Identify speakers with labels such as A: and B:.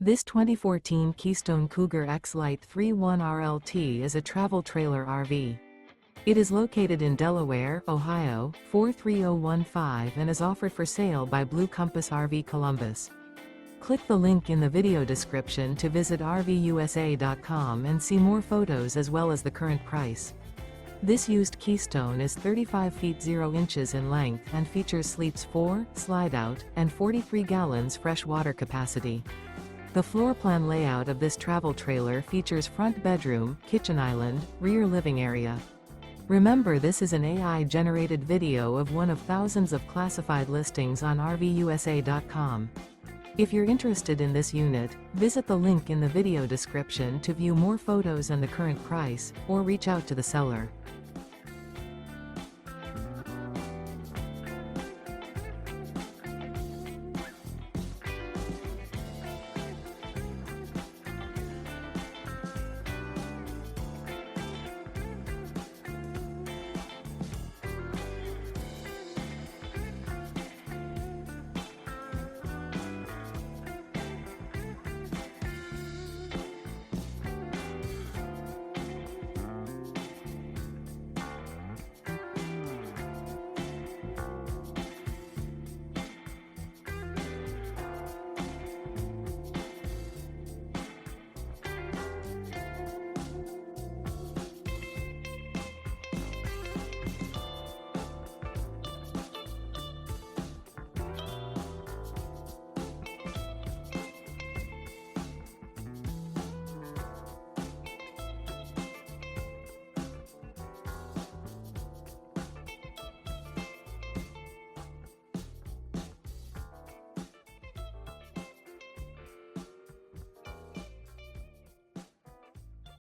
A: This 2014 Keystone Cougar X-Lite 3.1 RLT is a travel trailer RV. It is located in Delaware, Ohio, 43015 and is offered for sale by Blue Compass RV Columbus. Click the link in the video description to visit RVUSA.com and see more photos as well as the current price. This used Keystone is 35 feet 0 inches in length and features sleeps 4, slide-out, and 43 gallons fresh water capacity. The floor plan layout of this travel trailer features front bedroom, kitchen island, rear living area. Remember, this is an AI-generated video of one of thousands of classified listings on RVUSA.com. If you're interested in this unit, visit the link in the video description to view more photos and the current price, or reach out to the seller.